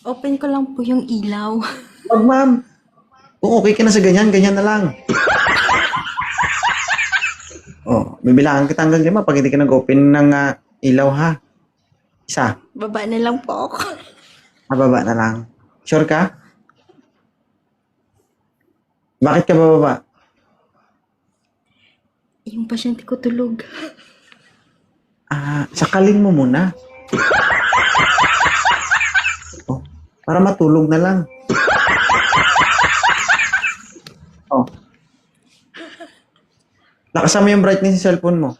Open ko lang po yung ilaw. Wag, ma'am. Kung okay ka na sa ganyan, ganyan na lang. Oh, bibilangan kita hanggang 5 pag hindi ka nag-open ng ilaw, ha? Isa. Baba na lang po ako. Mababa na lang. Sure ka? Bakit ka bababa? Yung pasyente ko tulog. Sakalin mo muna. Oh, para matulog na lang. Oh. Lakasan mo yung brightness sa cellphone mo.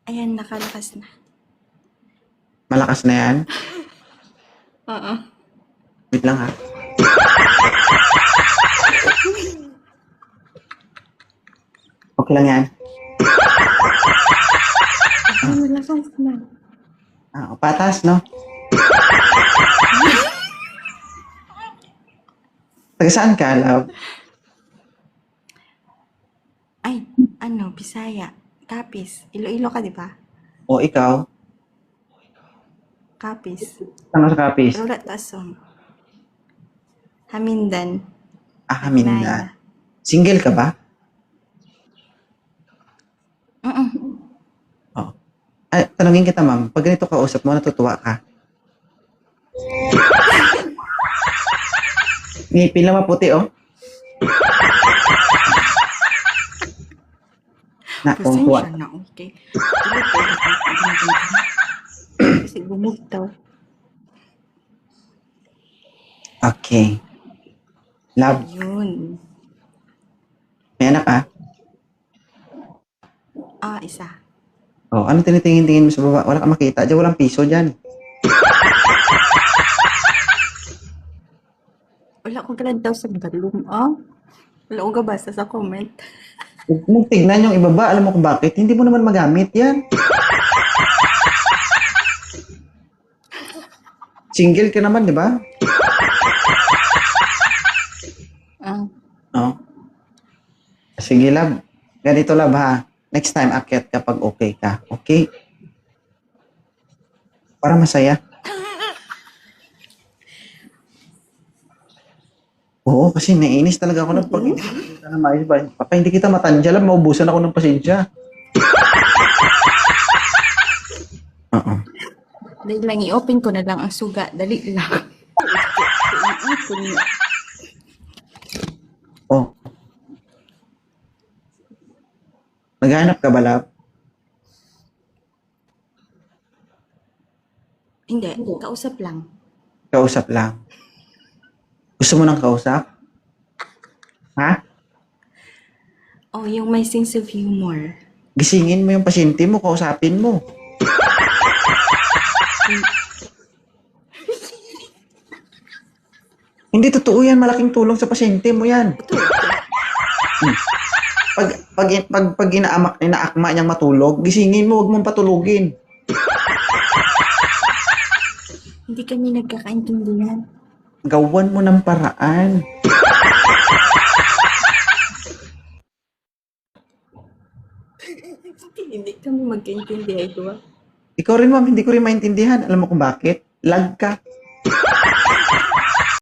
Ayan, nakalakas na. Malakas na yan. Oo. Wait lang, ha? Okay lang yan. Ay, malakas na. Patas, no? Taga saan ka, love? Ay, Bisaya. Kapis. Iloilo ka, di ba? O ikaw? Kapis. Saan ka sa Capiz? Rula Tasong. Hamindan. Haminda. Naya. Single ka ba? Mm-mm. Oh. Tanungin kita, ma'am. Pag ganito kausap mo, natutuwa ka? Ngipin lang maputi, oh. Nakuha. Pasensya na, okay. Kasi bumugtaw. Okay. Love, Yun. may anak ka? Isa. Oh, ano tinitingin-tingin mo sa baba? Wala kang makita. Diyan, walang piso dyan. Wala ko galad daw sa balloon, Wala ko gabasa sa comment. Huwag mong tignan yung ibaba. Alam mo kung bakit? Hindi mo naman magamit yan. Single ka naman, di ba? Oh. Sige, love. Ganito, love, ha? Next time, akyat kapag okay ka. Okay? Para masaya. Oo, kasi naiinis talaga ako ng pag hindi kita na maayos ba? Papa, hindi kita matansya lang. Maubusan ako ng pasensya. Oo. Dahil lang i-open ko na lang ang suga. Dali lang. Oh. Naghanap ka ba, love? Hindi, kausap lang. Kausap lang. Gusto mo ng kausap? Ha? Yung may sense of humor. Gisingin mo yung pasyente mo, kausapin mo. Hindi totoo yan, malaking tulong sa pasyente mo yan. Pag inaakma niyang matulog, gisingin mo, huwag mong patulugin. Hindi kami nagkakaintindihan. Gawan mo ng paraan. Hindi kami magkaintindihan, diba? Ikaw rin, ma'am, hindi ko rin maintindihan. Alam mo kung bakit? Lag ka.